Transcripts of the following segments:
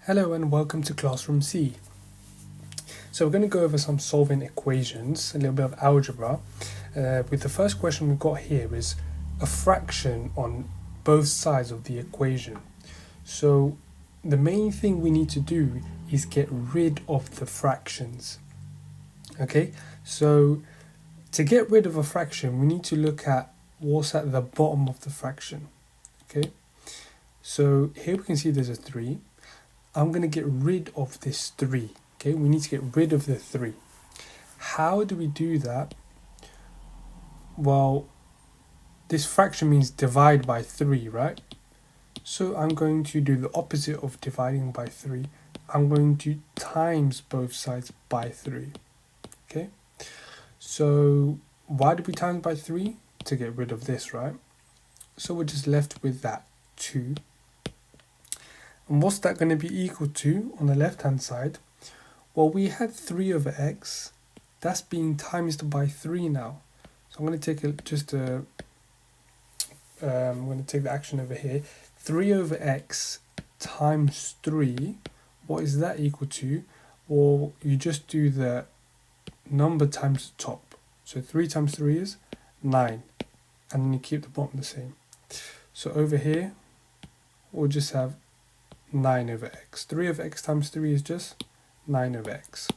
Hello and welcome to Classroom C. So we're going to go over some solving equations, a little bit of algebra. With the first question we've got here is a fraction on both sides of the equation. So the main thing we need to do is get rid of the fractions. Okay, so to get rid of a fraction, we need to look at what's at the bottom of the fraction. Okay, so here we can see there's a 3. I'm going to get rid of this 3. Okay, we need to get rid of the 3. How do we do that? Well, this fraction means divide by 3, right? So I'm going to do the opposite of dividing by 3. I'm going to times both sides by 3. Okay, so why did we times by 3? To get rid of this, right? So we're just left with that 2. And what's that going to be equal to on the left hand side? Well, we had 3 over x. That's being times by 3 now. So I'm going to take I'm going to take the action over here. 3 over x times 3. What is that equal to? Well, you just do the number times the top. So 3 times 3 is 9. And then you keep the bottom the same. So over here, we'll just have 9 over x. 3 over x times 3 is just 9 over x.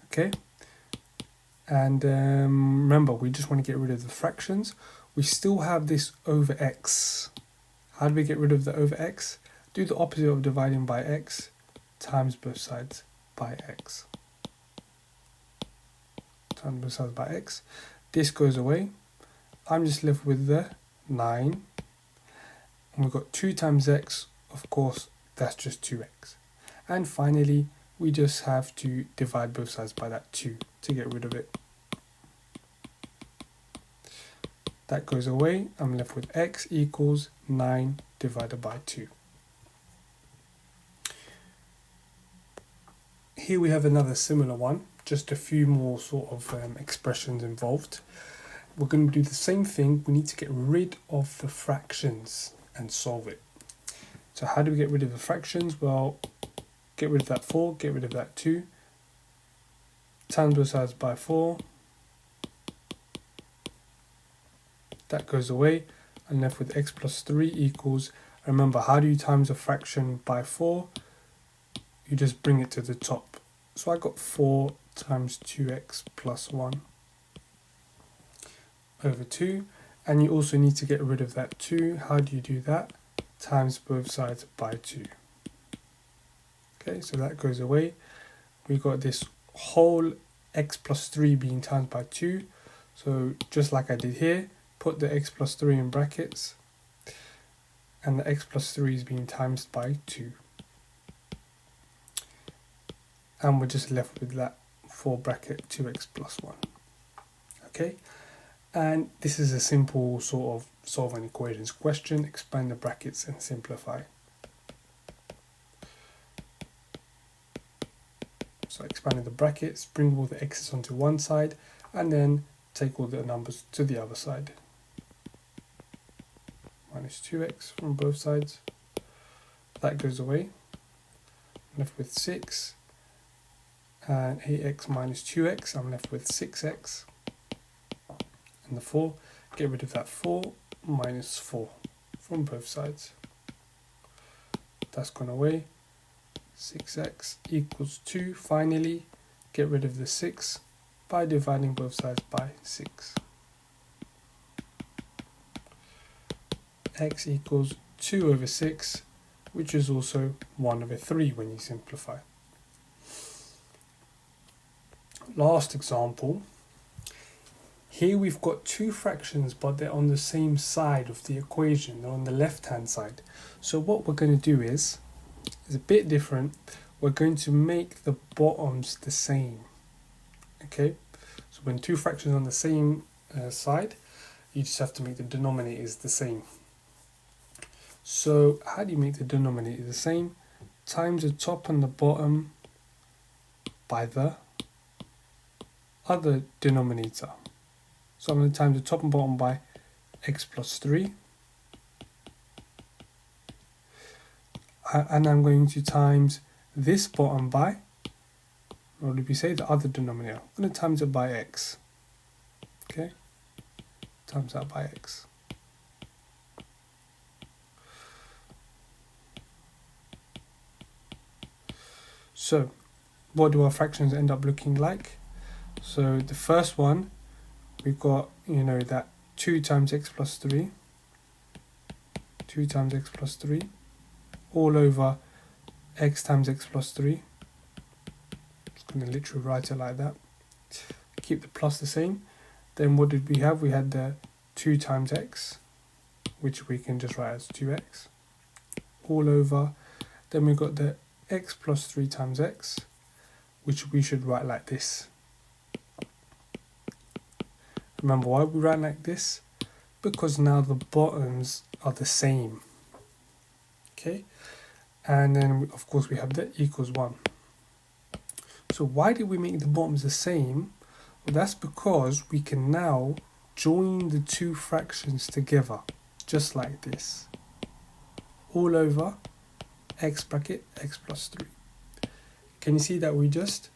Okay, and remember, we just want to get rid of the fractions. We still have this over x. How do we get rid of the over x? Do the opposite of dividing by x, times both sides by x. Times both sides by x. This goes away. I'm just left with the 9. And we've got 2 times x, of course, that's just 2x. And finally, we just have to divide both sides by that 2 to get rid of it. That goes away. I'm left with x equals 9 divided by 2. Here we have another similar one, just a few more sort of expressions involved. We're going to do the same thing. We need to get rid of the fractions and solve it. So how do we get rid of the fractions? Well, get rid of that 4, get rid of that 2, times both sides by 4, that goes away. I'm left with x plus 3 equals, remember, how do you times a fraction by 4? You just bring it to the top. So I got 4 times 2x plus 1 over 2. And you also need to get rid of that 2. How do you do that? Times both sides by 2. Okay, so that goes away. We got this whole x plus 3 being times by 2. So just like I did here, put the x plus 3 in brackets. And the x plus 3 is being times by 2. And we're just left with that 4 bracket 2x plus 1. Okay. And this is a simple sort of solving equations question. Expand the brackets and simplify. So expanding the brackets, bring all the x's onto one side, and then take all the numbers to the other side. Minus 2x from both sides. That goes away. I'm left with 6. And 8x minus 2x, I'm left with 6x. And the 4, get rid of that 4, minus 4 from both sides. That's gone away. 6x equals 2. Finally, get rid of the 6 by dividing both sides by 6. X equals 2 over 6, which is also 1 over 3 when you simplify. Last example. Here we've got 2 fractions, but they're on the same side of the equation. They're on the left-hand side. So what we're going to do is a bit different. We're going to make the bottoms the same. Okay? So when 2 fractions are on the same side, you just have to make the denominators the same. So how do you make the denominator the same? Times the top and the bottom by the other denominator. So I'm going to times the top and bottom by x plus 3. and I'm going to times this bottom by, or did we say the other denominator? I'm going to times it by x. Okay, times that by x. So what do our fractions end up looking like? So the first one, we've got, that 2 times x plus 3, 2 times x plus 3, all over x times x plus 3. Just going to literally write it like that. Keep the plus the same. Then what did we have? We had the 2 times x, which we can just write as 2x, all over. Then we've got the x plus 3 times x, which we should write like this. Remember why we write like this? Because now the bottoms are the same. Okay, and then of course we have the equals 1. So why did we make the bottoms the same? Well, that's because we can now join the two fractions together, just like this. All over x bracket x plus 3. Can you see that we're just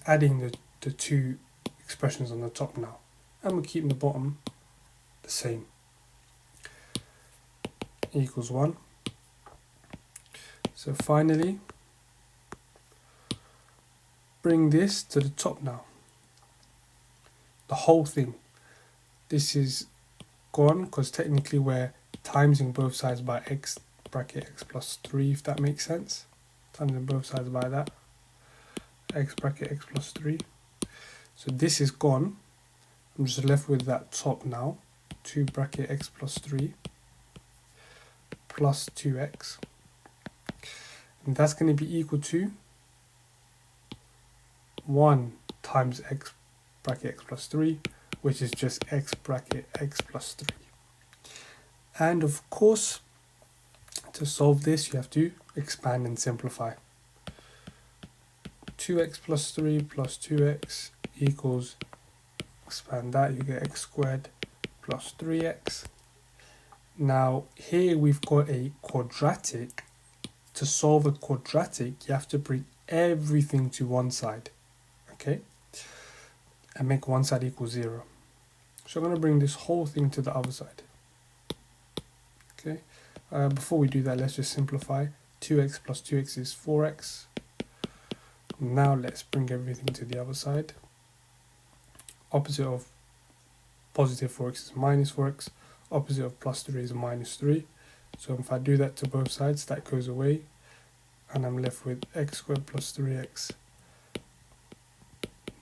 adding the two expressions on the top now, and we're keeping the bottom the same. Equals 1. So finally, bring this to the top now. The whole thing. This is gone because technically we're timesing both sides by x bracket x plus 3, if that makes sense. Timesing both sides by that. X bracket x plus 3. So this is gone. I'm just left with that top now. 2 bracket x plus 3 plus 2x. And that's going to be equal to 1 times x bracket x plus 3, which is just x bracket x plus 3. And of course, to solve this, you have to expand and simplify. 2x plus 3 plus 2x equals, expand that, you get x squared plus 3x. Now here we've got a quadratic. To solve a quadratic, you have to bring everything to one side, okay, and make one side equal 0. So I'm going to bring this whole thing to the other side. Okay, before we do that, let's just simplify. 2x plus 2x is 4x. Now let's bring everything to the other side. Opposite of positive 4x is minus 4x. Opposite of plus 3 is minus 3. So if I do that to both sides, that goes away. And I'm left with x squared plus 3x.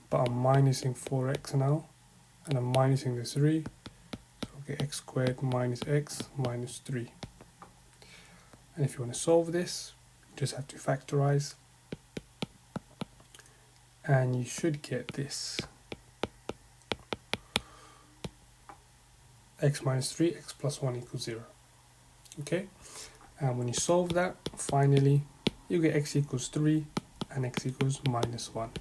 But I'm minusing 4x now. And I'm minusing the 3. So I'll get x squared minus x minus 3. And if you want to solve this, you just have to factorize. And you should get this. X minus 3, x plus 1 equals 0. Okay, and when you solve that, finally, you get x equals 3 and x equals minus 1.